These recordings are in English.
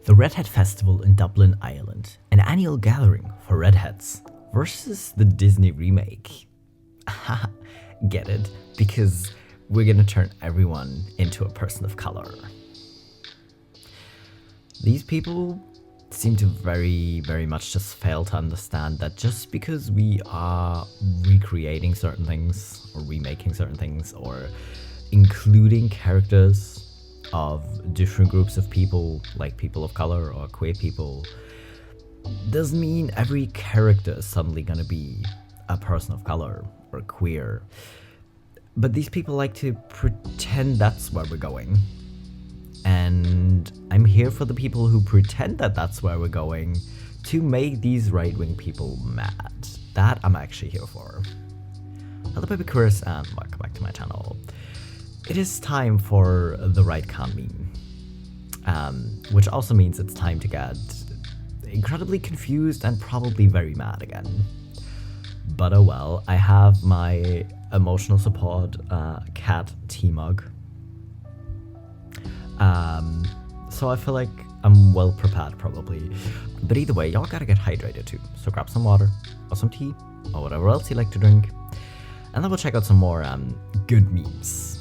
The Redhead Festival in Dublin, Ireland, an annual gathering for redheads, versus the Disney remake. Get it? Because we're gonna turn everyone into a person of color. These people seem to very much just fail to understand that just because we are recreating certain things, or remaking certain things, or including characters of different groups of people, like people of color or queer people, doesn't mean every character is suddenly gonna be a person of color or queer. But these people like to pretend that's where we're going. And I'm here for the people who pretend that that's where we're going to make these right-wing people mad. That I'm actually here for. Hello BabyQueers and welcome back to my channel. It is time for the right can't meme, which also means it's time to get incredibly confused and probably very mad again. But oh well, I have my emotional support cat T-Mug. So I feel like I'm well prepared probably. But either way, y'all gotta get hydrated too. So grab some water or some tea or whatever else you like to drink. And then we'll check out some more good memes.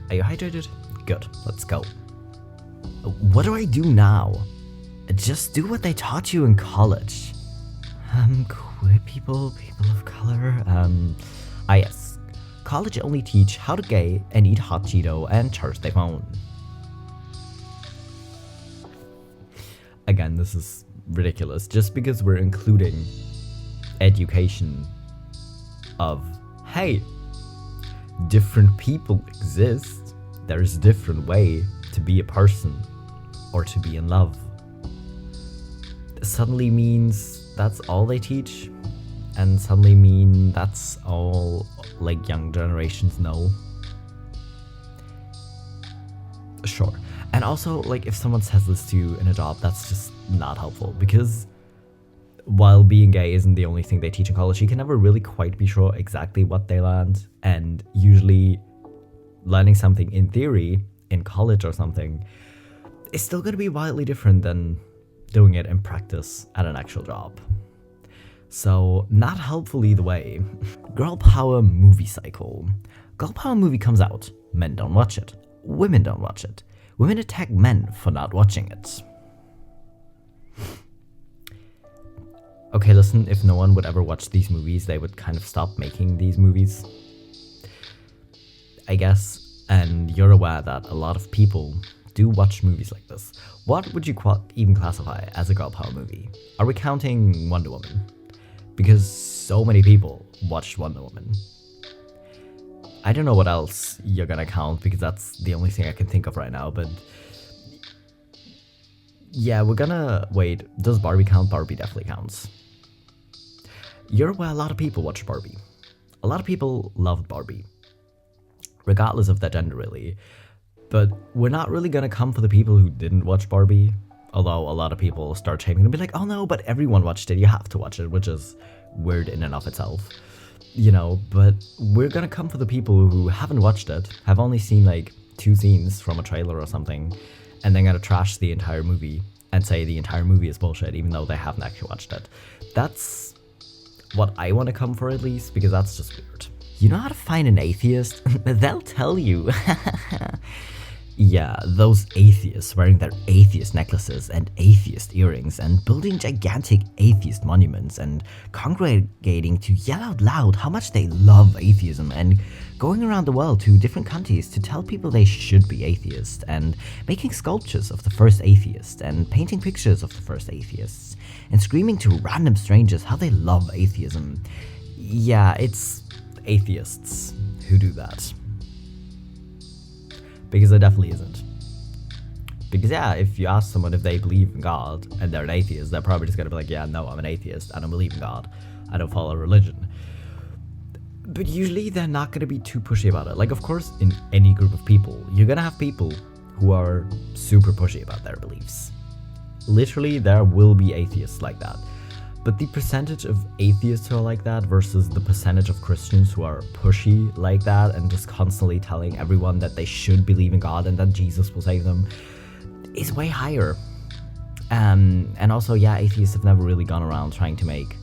Are you hydrated? Good, let's go. What do I do now? Just do what they taught you in college. Queer people, people of color, yes. College only teach how to gay and eat hot Cheeto and charge their phone. Again, this is ridiculous. Just because we're including education of, hey, different people exist. There's a different way to be a person or to be in love. Suddenly means that's all they teach, and suddenly mean that's all like young generations know. Sure. And also, like, if someone says this to you in a job, that's just not helpful, because while being gay isn't the only thing they teach in college, you can never really quite be sure exactly what they learned, and usually learning something in theory in college or something is still going to be wildly different than doing it in practice at an actual job. So, not helpful either way. Girl power movie cycle. Girl power movie comes out, men don't watch it, women don't watch it. Women attack men for not watching it. Okay, listen, if no one would ever watch these movies, they would kind of stop making these movies, I guess. And you're aware that a lot of people do watch movies like this. What would you even classify as a girl power movie? Are we counting Wonder Woman? Because so many people watched Wonder Woman. I don't know what else you're gonna count, because that's the only thing I can think of right now, but yeah, we're gonna wait. Does Barbie count? Barbie definitely counts. You're aware a lot of people watch Barbie. A lot of people loved Barbie, regardless of their gender really. But we're not really gonna come for the people who didn't watch Barbie, although a lot of people start shaming and be like, oh no, but everyone watched it, you have to watch it, which is weird in and of itself. You know, but we're gonna come for the people who haven't watched it, have only seen like 2 scenes from a trailer or something, and then gonna trash the entire movie and say the entire movie is bullshit, even though they haven't actually watched it. That's what I want to come for, at least, because that's just weird. You know how to find an atheist? They'll tell you. Yeah, those atheists wearing their atheist necklaces and atheist earrings and building gigantic atheist monuments and congregating to yell out loud how much they love atheism and going around the world to different countries to tell people they should be atheist and making sculptures of the first atheist and painting pictures of the first atheists and screaming to random strangers how they love atheism. Yeah, it's atheists who do that. Because there definitely isn't. Because yeah, if you ask someone if they believe in God and they're an atheist, they're probably just gonna be like, yeah, no, I'm an atheist, I don't believe in God, I don't follow religion. But usually they're not gonna be too pushy about it. Like, of course, in any group of people, you're gonna have people who are super pushy about their beliefs. Literally, there will be atheists like that. But the percentage of atheists who are like that versus the percentage of Christians who are pushy like that and just constantly telling everyone that they should believe in God and that Jesus will save them is way higher. And also, yeah, atheists have never really gone around trying to make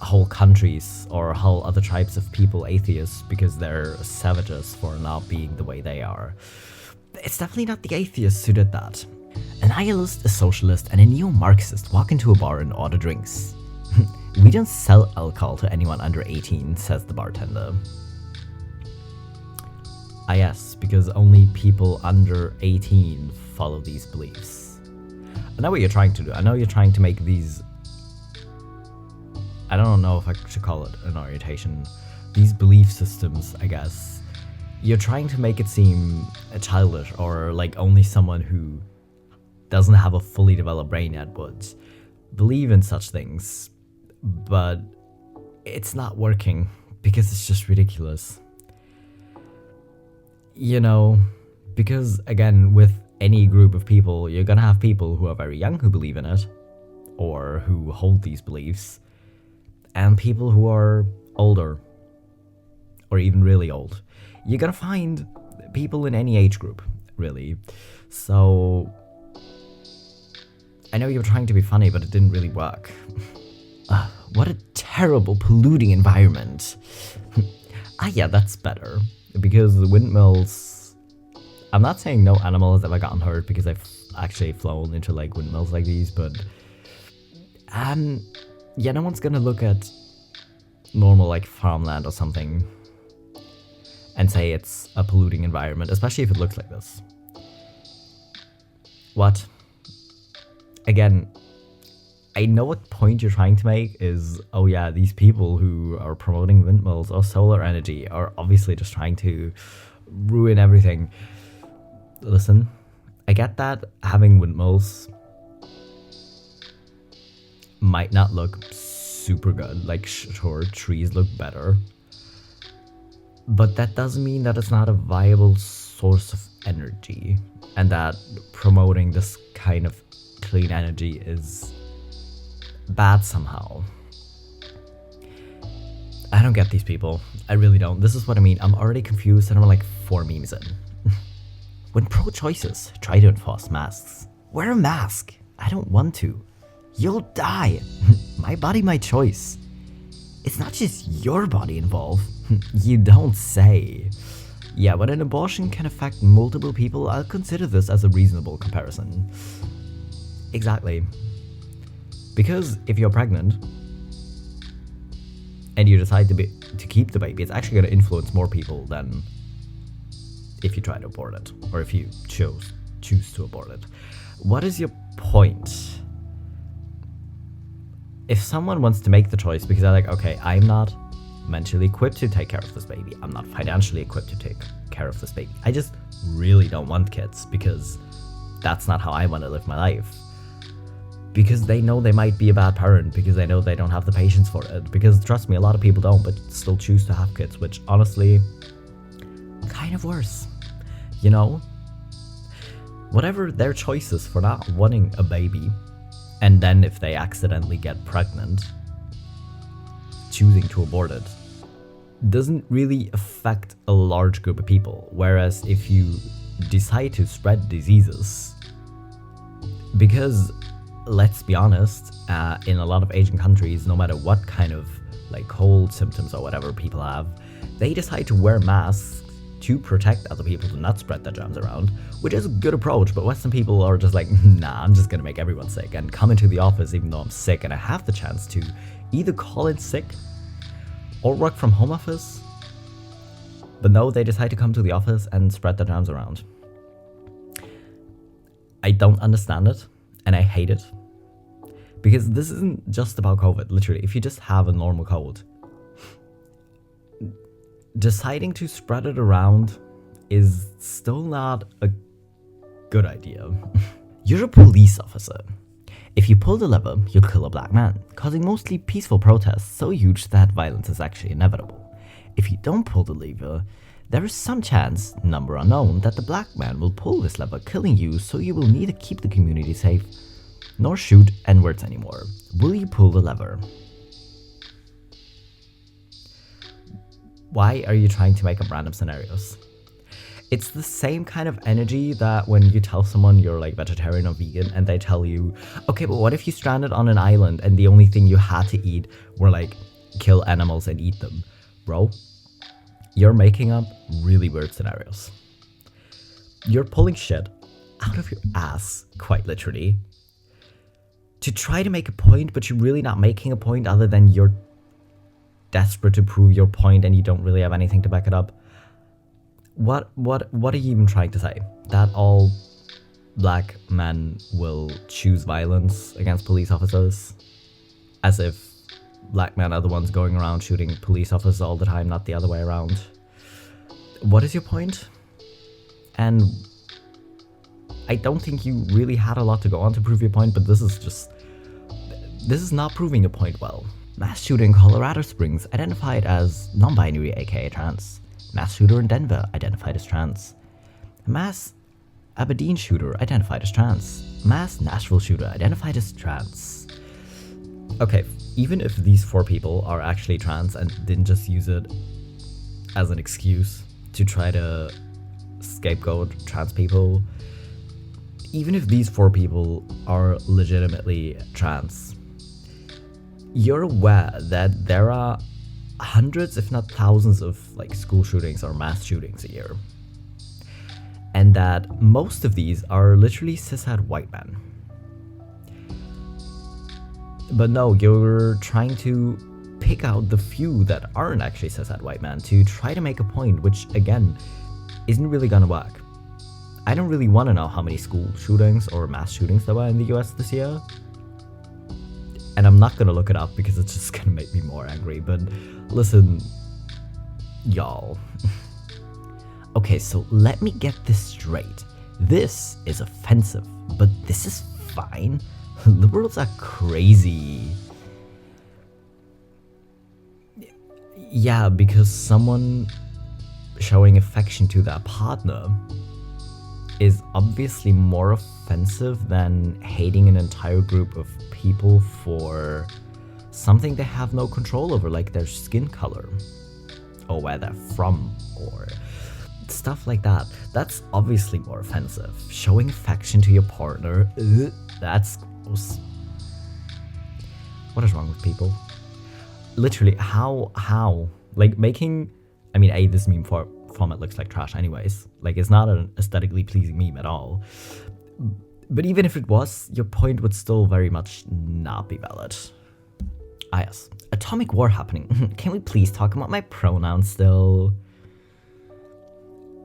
whole countries or whole other tribes of people atheists because they're savages for not being the way they are. It's definitely not the atheists who did that. A nihilist, a socialist, and a neo-Marxist walk into a bar and order drinks. We don't sell alcohol to anyone under 18, says the bartender. Ah yes, because only people under 18 follow these beliefs. I know what you're trying to do. I know you're trying to make these... I don't know if I should call it an orientation. These belief systems, I guess. You're trying to make it seem childish or like only someone who doesn't have a fully developed brain yet would believe in such things. But it's not working because it's just ridiculous. You know, because again, with any group of people, you're gonna have people who are very young who believe in it or who hold these beliefs, and people who are older or even really old. You're gonna find people in any age group, really. So I know you were trying to be funny, but it didn't really work. What a terrible, polluting environment. Yeah, that's better. Because the windmills... I'm not saying no animal has ever gotten hurt, because I've actually flown into like windmills like these, but... yeah, no one's gonna look at normal like farmland or something and say it's a polluting environment, especially if it looks like this. What? Again, I know what point you're trying to make is, oh yeah, these people who are promoting windmills or solar energy are obviously just trying to ruin everything. Listen, I get that having windmills might not look super good, like sure, trees look better, but that doesn't mean that it's not a viable source of energy, and that promoting this kind of clean energy is bad somehow. I don't get these people. I really don't. This is what I mean. I'm already confused and I'm like 4 memes in. When pro-choices try to enforce masks, wear a mask. I don't want to. You'll die. My body, my choice. It's not just your body involved. You don't say. Yeah, when an abortion can affect multiple people, I'll consider this as a reasonable comparison. Exactly. Because if you're pregnant and you decide to keep the baby, it's actually going to influence more people than if you try to abort it, or if you choose to abort it. What is your point? If someone wants to make the choice because they're like, okay, I'm not mentally equipped to take care of this baby, I'm not financially equipped to take care of this baby, I just really don't want kids because that's not how I want to live my life. Because they know they might be a bad parent, because they know they don't have the patience for it, because trust me, a lot of people don't, but still choose to have kids, which honestly, kind of worse, you know? Whatever their choices for not wanting a baby, and then if they accidentally get pregnant, choosing to abort it, doesn't really affect a large group of people. Whereas if you decide to spread diseases, because let's be honest, in a lot of Asian countries, no matter what kind of like cold symptoms or whatever people have, they decide to wear masks to protect other people to not spread their germs around, which is a good approach. But Western people are just like, nah, I'm just gonna make everyone sick and come into the office even though I'm sick and I have the chance to either call in sick or work from home office. But no, they decide to come to the office and spread their germs around. I don't understand it. And I hate it, because this isn't just about COVID. Literally, if you just have a normal cold, deciding to spread it around is still not a good idea. You're a police officer. If you pull the lever, you'll kill a black man, causing mostly peaceful protests so huge that violence is actually inevitable. If you don't pull the lever, there is some chance, number unknown, that the black man will pull this lever, killing you, so you will neither keep the community safe nor shoot N-words anymore. Will you pull the lever? Why are you trying to make up random scenarios? It's the same kind of energy that when you tell someone you're like vegetarian or vegan and they tell you, okay, but what if you stranded on an island and the only thing you had to eat were like kill animals and eat them? Bro, you're making up really weird scenarios. You're pulling shit out of your ass, quite literally, to try to make a point, but you're really not making a point other than you're desperate to prove your point and you don't really have anything to back it up. What are you even trying to say? That all black men will choose violence against police officers? As if black men are the ones going around shooting police officers all the time, not the other way around. What is your point? And I don't think you really had a lot to go on to prove your point, but this is not proving a point well. Mass shooter in Colorado Springs identified as non-binary, aka trans. Mass shooter in Denver identified as trans. Mass Aberdeen shooter identified as trans. Mass Nashville shooter identified as trans. Okay, even if these 4 people are actually trans and didn't just use it as an excuse to try to scapegoat trans people, even if these 4 people are legitimately trans, you're aware that there are hundreds, if not thousands, of like school shootings or mass shootings a year, and that most of these are literally cishet white men. But no, you're trying to pick out the few that aren't actually cishet white men to try to make a point, which again isn't really gonna work. I don't really want to know how many school shootings or mass shootings there were in the US this year, and I'm not gonna look it up because it's just gonna make me more angry. But listen, y'all. Okay, so let me get this straight. This is offensive, but this is fine. Liberals are crazy. Yeah, because someone showing affection to their partner is obviously more offensive than hating an entire group of people for something they have no control over, like their skin color or where they're from or stuff like that. That's obviously more offensive. Showing affection to your partner, that's gross. What is wrong with people? Literally, how? Like making, I mean, this meme format looks like trash anyways. Like, it's not an aesthetically pleasing meme at all. But even if it was, your point would still very much not be valid. Ah yes, atomic war happening. Can we please talk about my pronouns still?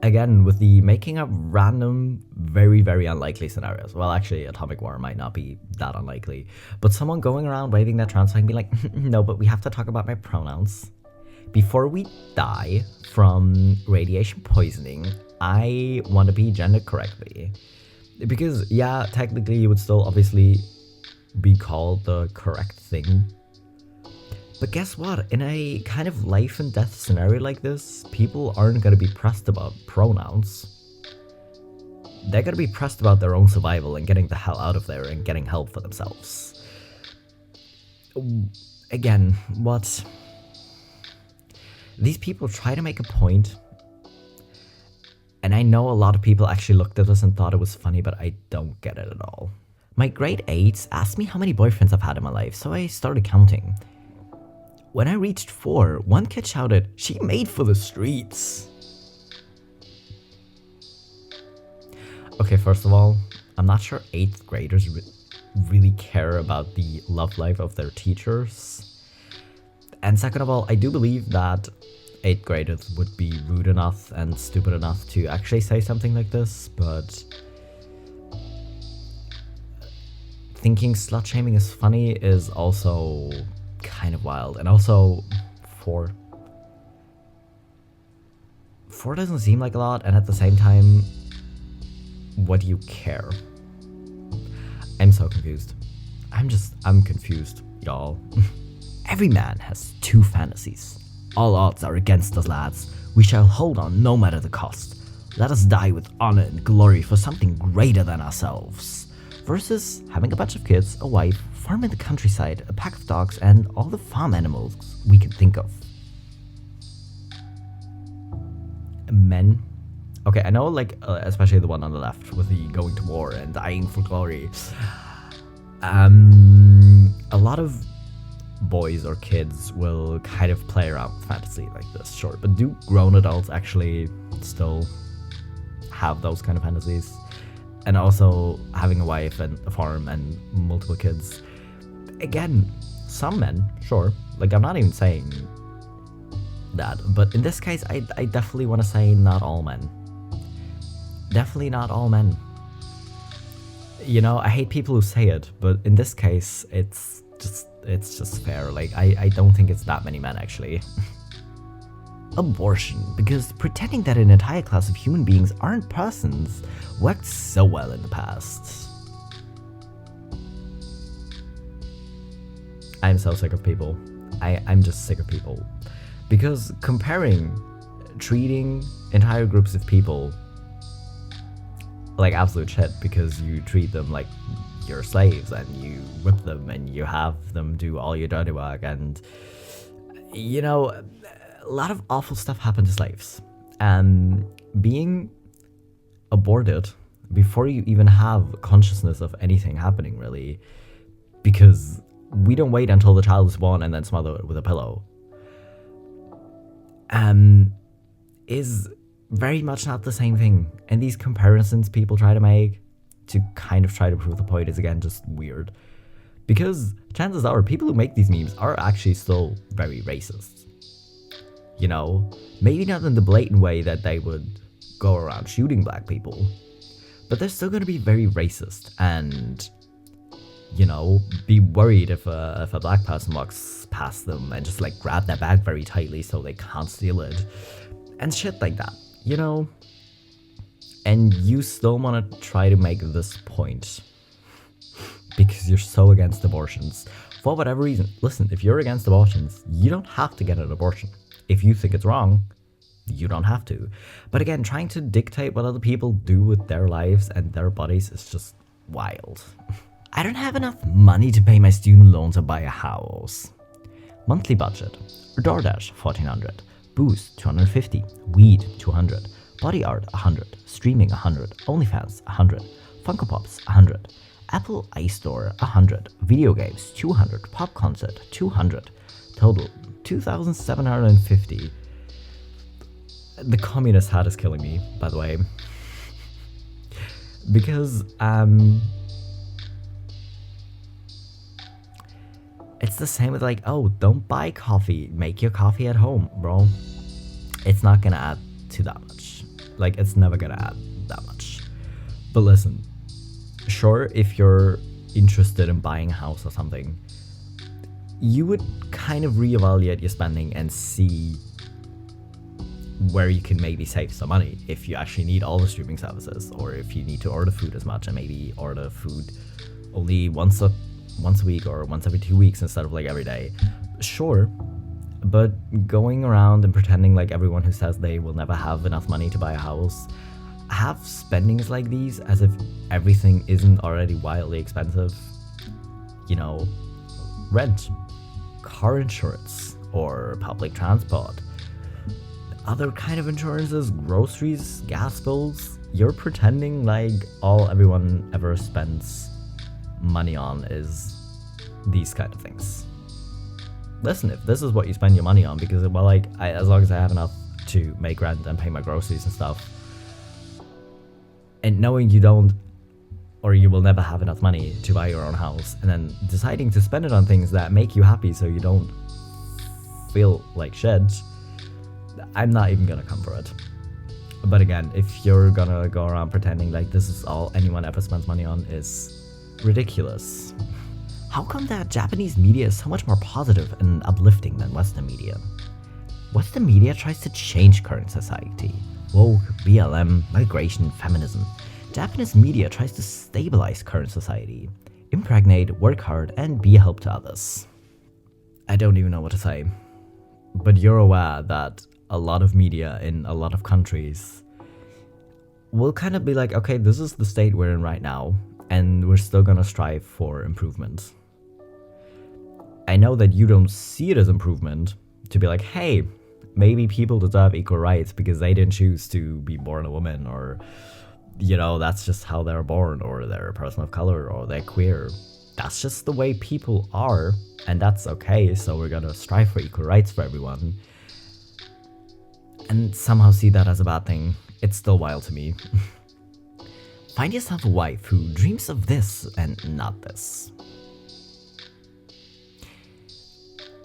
Again, with the making up random, very, very unlikely scenarios. Well, actually, atomic war might not be that unlikely. But someone going around waving their trans flag and be like, no, but we have to talk about my pronouns. Before we die from radiation poisoning, I want to be gendered correctly. Because, yeah, technically you would still obviously be called the correct thing. But guess what? In a kind of life and death scenario like this, people aren't going to be pressed about pronouns. They're going to be pressed about their own survival and getting the hell out of there and getting help for themselves. Again, what? These people try to make a point, and I know a lot of people actually looked at this and thought it was funny, but I don't get it at all. My grade 8s asked me how many boyfriends I've had in my life, so I started counting. When I reached 4, one kid shouted, "She made for the streets." Okay, first of all, I'm not sure 8th graders really care about the love life of their teachers. And second of all, I do believe that 8th graders would be rude enough and stupid enough to actually say something like this, but thinking slut shaming is funny is also kind of wild. And also 4 doesn't seem like a lot, and at the same time, what do you care? I'm so confused. I'm confused, y'all. Every man has 2 fantasies. All odds are against us, lads. We shall hold on no matter the cost. Let us die with honor and glory for something greater than ourselves. Versus having a bunch of kids, a wife, farm in the countryside, a pack of dogs, and all the farm animals we can think of. Men? Okay, I know, like, especially the one on the left with the going to war and dying for glory. A lot of boys or kids will kind of play around with fantasy like this, sure. But do grown adults actually still have those kind of fantasies? And also having a wife and a farm and multiple kids. Again, some men, sure. Like, I'm not even saying that. But in this case, I definitely want to say not all men. Definitely not all men. You know, I hate people who say it, but in this case, it's just fair. Like, I don't think it's that many men, actually. Abortion, because pretending that an entire class of human beings aren't persons worked so well in the past. I'm so sick of people. I'm just sick of people. Because treating entire groups of people like absolute shit because you treat them like you're slaves and you whip them and you have them do all your dirty work, and you know, a lot of awful stuff happened to slaves, and being aborted before you even have consciousness of anything happening, really, because we don't wait until the child is born and then smother it with a pillow, is very much not the same thing. And these comparisons people try to make to kind of try to prove the point is, again, just weird. Because chances are people who make these memes are actually still very racist. You know, maybe not in the blatant way that they would go around shooting black people, but they're still going to be very racist and, you know, be worried if a black person walks past them and just like grab their bag very tightly so they can't steal it and shit like that, you know? And you still want to try to make this point because you're so against abortions for whatever reason. Listen, if you're against abortions, you don't have to get an abortion. If you think it's wrong, you don't have to. But again, trying to dictate what other people do with their lives and their bodies is just wild. I don't have enough money to pay my student loans or buy a house. Monthly budget: DoorDash 1400, booze 250, weed 200, body art 100, streaming 100, OnlyFans 100, Funko Pops 100, Apple iStore 100, video games 200, pop concert 200, total 2,750. The communist hat is killing me, by the way, because it's the same with like, oh, don't buy coffee, make your coffee at home, bro. It's not gonna add to that much. Like, it's never gonna add that much. But listen, sure, if you're interested in buying a house or something, you would kind of reevaluate your spending and see where you can maybe save some money if you actually need all the streaming services, or if you need to order food as much and maybe order food only once a week or once every 2 weeks instead of like every day. Sure, but going around and pretending like everyone who says they will never have enough money to buy a house have spendings like these as if everything isn't already wildly expensive. You know, rent, car insurance, or public transport, other kind of insurances, groceries, gas bills. You're pretending like all everyone ever spends money on is these kind of things. Listen, if this is what you spend your money on, because, well, like, as long as I have enough to make rent and pay my groceries and stuff, and knowing you don't, or you will never have enough money to buy your own house, and then deciding to spend it on things that make you happy so you don't feel like shit, I'm not even gonna come for it. But again, if you're gonna go around pretending like this is all anyone ever spends money on, is ridiculous. How come that Japanese media is so much more positive and uplifting than Western media? Western media tries to change current society. Woke, BLM, migration, feminism. Japanese media tries to stabilize current society, impregnate, work hard, and be a help to others. I don't even know what to say. But you're aware that a lot of media in a lot of countries will kind of be like, okay, this is the state we're in right now, and we're still gonna strive for improvement. I know that you don't see it as improvement to be like, hey, maybe people deserve equal rights because they didn't choose to be born a woman, or, you know, that's just how they're born, or they're a person of color, or they're queer. That's just the way people are, and that's okay, so we're gonna strive for equal rights for everyone. And somehow see that as a bad thing. It's still wild to me. Find yourself a wife who dreams of this and not this.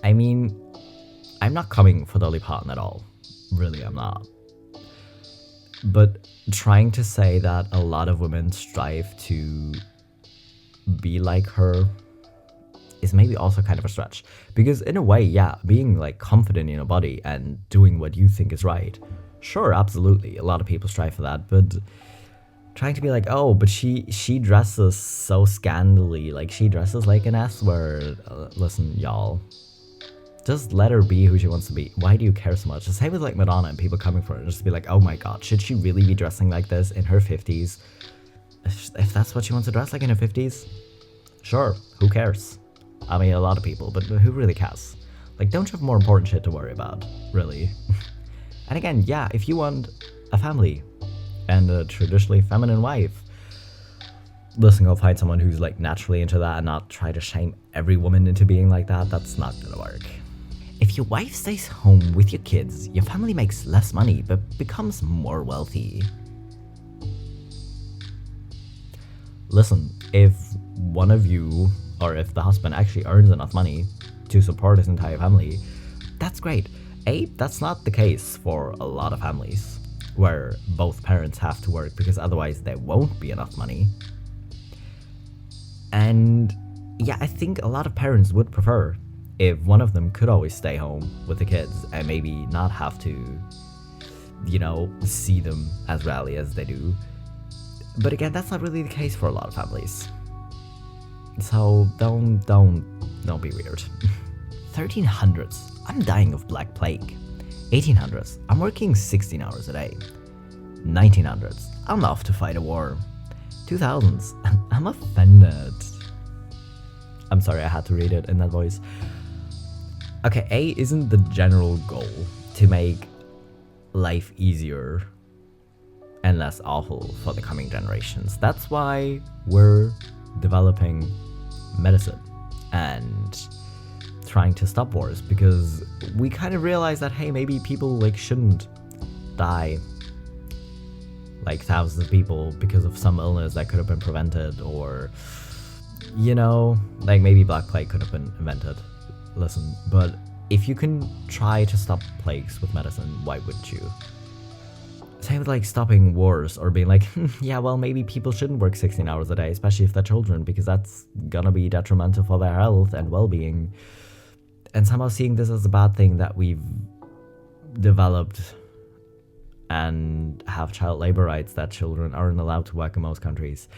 I mean, I'm not coming for Dolly Parton at all. Really, I'm not. But trying to say that a lot of women strive to be like her is maybe also kind of a stretch. Because in a way, yeah, being like confident in your body and doing what you think is right, sure, absolutely, a lot of people strive for that, but trying to be like, oh, but she dresses so scandally, like she dresses like an S-word. Listen, y'all, just let her be who she wants to be. Why do you care so much? The same with like Madonna and people coming for her, just be like, oh my god, should she really be dressing like this in her 50s? If that's what she wants to dress like in her 50s, sure, who cares? I mean, a lot of people, but who really cares? Like, don't you have more important shit to worry about, really? And again, yeah, if you want a family and a traditionally feminine wife, listen, go find someone who's like naturally into that and not try to shame every woman into being like that. That's not gonna work. If your wife stays home with your kids, your family makes less money but becomes more wealthy. Listen, if one of you, or if the husband actually earns enough money to support his entire family, that's great. That's not the case for a lot of families, where both parents have to work because otherwise there won't be enough money. And yeah, I think a lot of parents would prefer if one of them could always stay home with the kids and maybe not have to, you know, see them as rarely as they do. But again, that's not really the case for a lot of families. So don't be weird. 1300s, I'm dying of Black Plague. 1800s, I'm working 16 hours a day. 1900s, I'm off to fight a war. 2000s, I'm offended. I'm sorry, I had to read it in that voice. Okay, isn't the general goal to make life easier and less awful for the coming generations? That's why we're developing medicine and trying to stop wars, because we kind of realize that, hey, maybe people like shouldn't die like thousands of people because of some illness that could have been prevented, or, you know, like maybe Black Plague could have been invented. Listen, but if you can try to stop plagues with medicine, why wouldn't you? Same with like stopping wars, or being like, yeah, well, maybe people shouldn't work 16 hours a day, especially if they're children, because that's gonna be detrimental for their health and well-being. And somehow seeing this as a bad thing that we've developed and have child labor rights that children aren't allowed to work in most countries.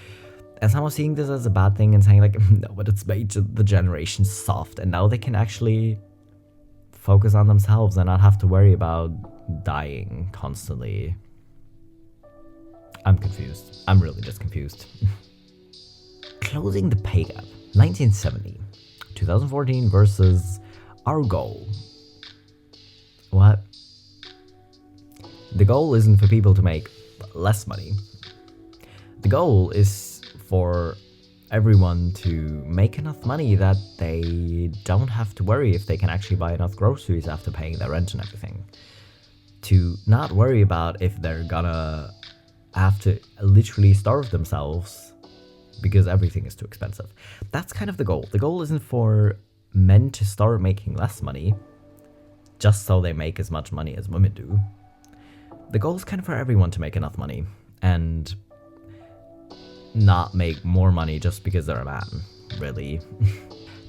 And somehow seeing this as a bad thing and saying like, no, but it's made the generation soft and now they can actually focus on themselves and not have to worry about dying constantly. I'm confused. I'm really just confused. Closing the pay gap. 1970. 2014 versus our goal. What? The goal isn't for people to make less money. The goal is for everyone to make enough money that they don't have to worry if they can actually buy enough groceries after paying their rent and everything. To not worry about if they're gonna have to literally starve themselves because everything is too expensive. That's kind of the goal. The goal isn't for men to start making less money just so they make as much money as women do. The goal is kind of for everyone to make enough money and not make more money just because they're a man, really.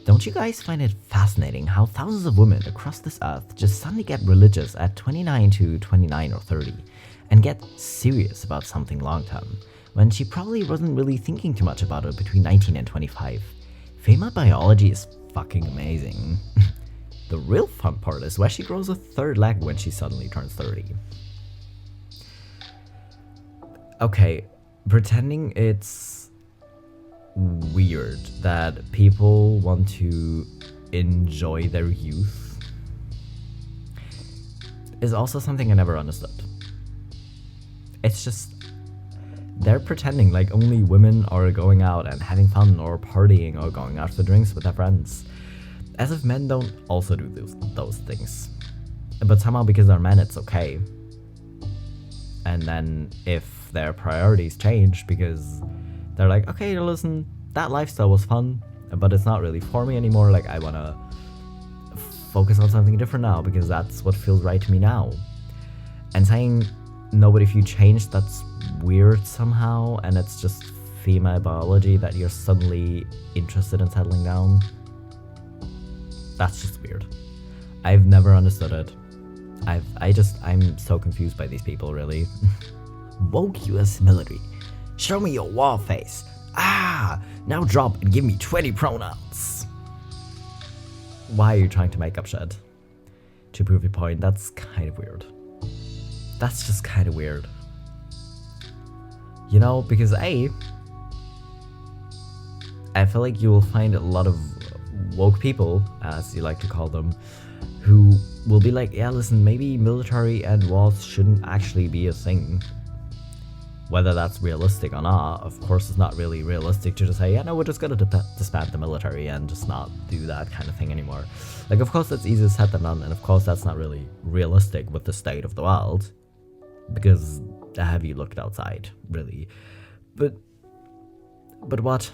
Don't you guys find it fascinating how thousands of women across this earth just suddenly get religious at 29 to 29 or 30 and get serious about something long term, when she probably wasn't really thinking too much about it between 19 and 25? Female biology is fucking amazing. The real fun part is where she grows a third leg when she suddenly turns 30. Okay, pretending it's weird that people want to enjoy their youth is also something I never understood. It's just, they're pretending like only women are going out and having fun or partying or going out for drinks with their friends. As if men don't also do those things. But somehow because they're men, it's okay. And then if their priorities change because they're like, okay, listen, that lifestyle was fun, but it's not really for me anymore. Like, I want to focus on something different now because that's what feels right to me now. And saying, no, but if you change, that's weird somehow, and it's just female biology that you're suddenly interested in settling down. That's just weird. I've never understood it. I'm so confused by these people, really. Woke US military. Show me your wall face. Now drop and give me 20 pronouns. Why are you trying to make up shit? To prove your point, that's kind of weird. That's just kind of weird. You know, because I feel like you will find a lot of woke people, as you like to call them, who will be like, yeah, listen, maybe military and wars shouldn't actually be a thing. Whether that's realistic or not, of course it's not really realistic to just say, yeah, no, we're just gonna disband the military and just not do that kind of thing anymore. Like, of course that's easier said than done, and of course that's not really realistic with the state of the world, because have you looked outside, really? But what?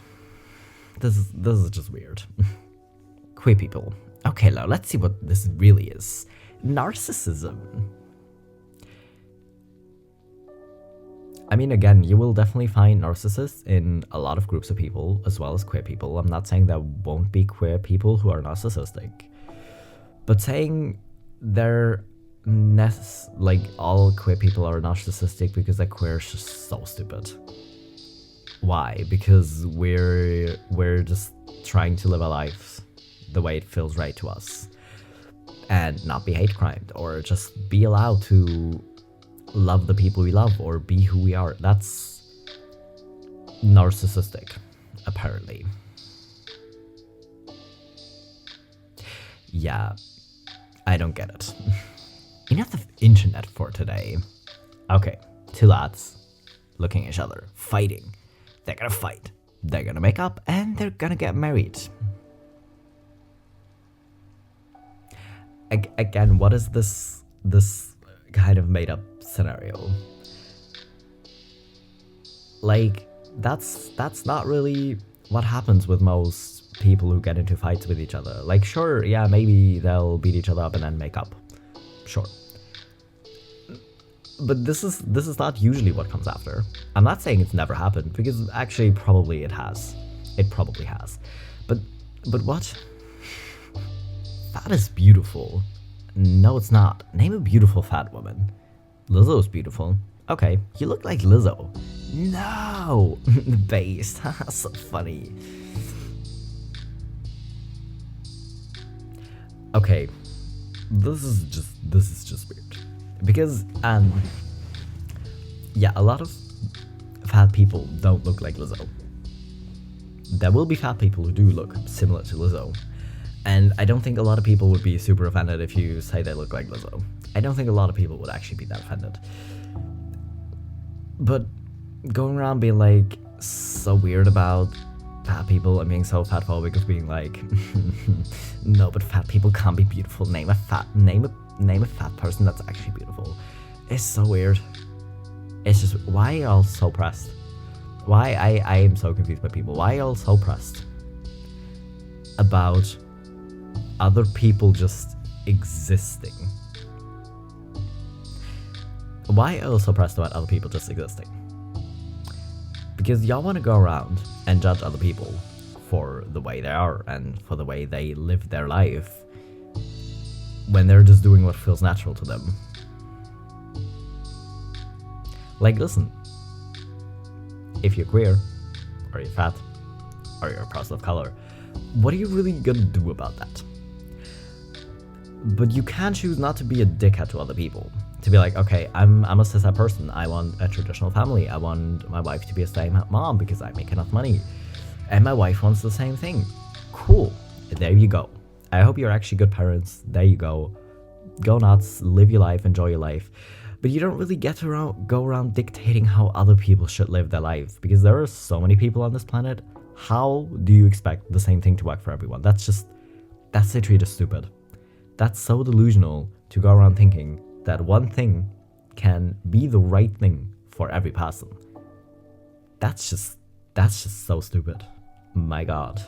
This is just weird. Queer people. Okay, now let's see what this really is. Narcissism. I mean, again, you will definitely find narcissists in a lot of groups of people, as well as queer people. I'm not saying there won't be queer people who are narcissistic, but saying they're like all queer people are narcissistic because they're queer is just so stupid. Why? Because we're just trying to live our lives the way it feels right to us, and not be hate crimed, or just be allowed to love the people we love or be who we are. That's narcissistic, apparently. Yeah, I don't get it. Enough of internet for today. Okay, two lads looking at each other, fighting. They're gonna fight, they're gonna make up, and they're gonna get married. Again, what is this kind of made up scenario? Like, that's not really what happens with most people who get into fights with each other. Like, sure, yeah, maybe they'll beat each other up and then make up. Sure. But this is not usually what comes after. I'm not saying it's never happened, because actually probably it has. It probably has. But what? That is beautiful. No, it's not. Name a beautiful fat woman. Lizzo's beautiful. Okay, you look like Lizzo. No! Based. So funny. Okay. This is just weird. Because, yeah, a lot of fat people don't look like Lizzo. There will be fat people who do look similar to Lizzo. And I don't think a lot of people would be super offended if you say they look like Lizzo. I don't think a lot of people would actually be that offended. But going around being like so weird about fat people and being so fatphobic of being like, no, but fat people can't be beautiful. Name a fat person that's actually beautiful. It's so weird. It's just, why are y'all so pressed? Why I am so confused by people. Why are y'all so pressed about other people just existing? Why are you so pressed about other people just existing? Because y'all want to go around and judge other people for the way they are and for the way they live their life when they're just doing what feels natural to them. Like, listen, if you're queer, or you're fat, or you're a person of color, what are you really gonna do about that? But you can choose not to be a dickhead to other people. To be like, okay, I'm a cishet person. I want a traditional family. I want my wife to be a stay-at-home mom because I make enough money. And my wife wants the same thing. Cool. There you go. I hope you're actually good parents. There you go. go nuts, live your life, enjoy your life. But you don't really get to go around dictating how other people should live their life, because there are so many people on this planet. How do you expect the same thing to work for everyone? That's literally just stupid. That's so delusional to go around thinking that one thing can be the right thing for every person. That's just so stupid. My God.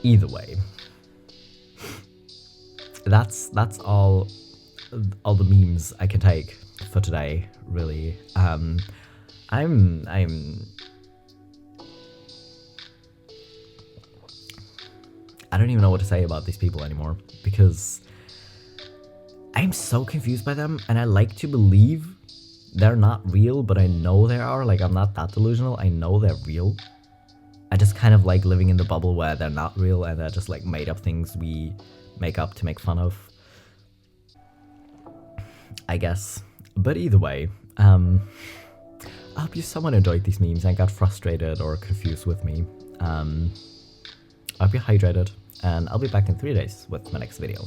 Either way, that's all the memes I can take for today, really. I'm I don't even know what to say about these people anymore, because I'm so confused by them, and I like to believe they're not real, but I know they are. Like, I'm not that delusional. I know they're real. I just kind of like living in the bubble where they're not real and they're just like made up things we make up to make fun of, I guess. But either way, I hope someone enjoyed these memes and got frustrated or confused with me. I hope you're hydrated, and I'll be back in 3 days with my next video.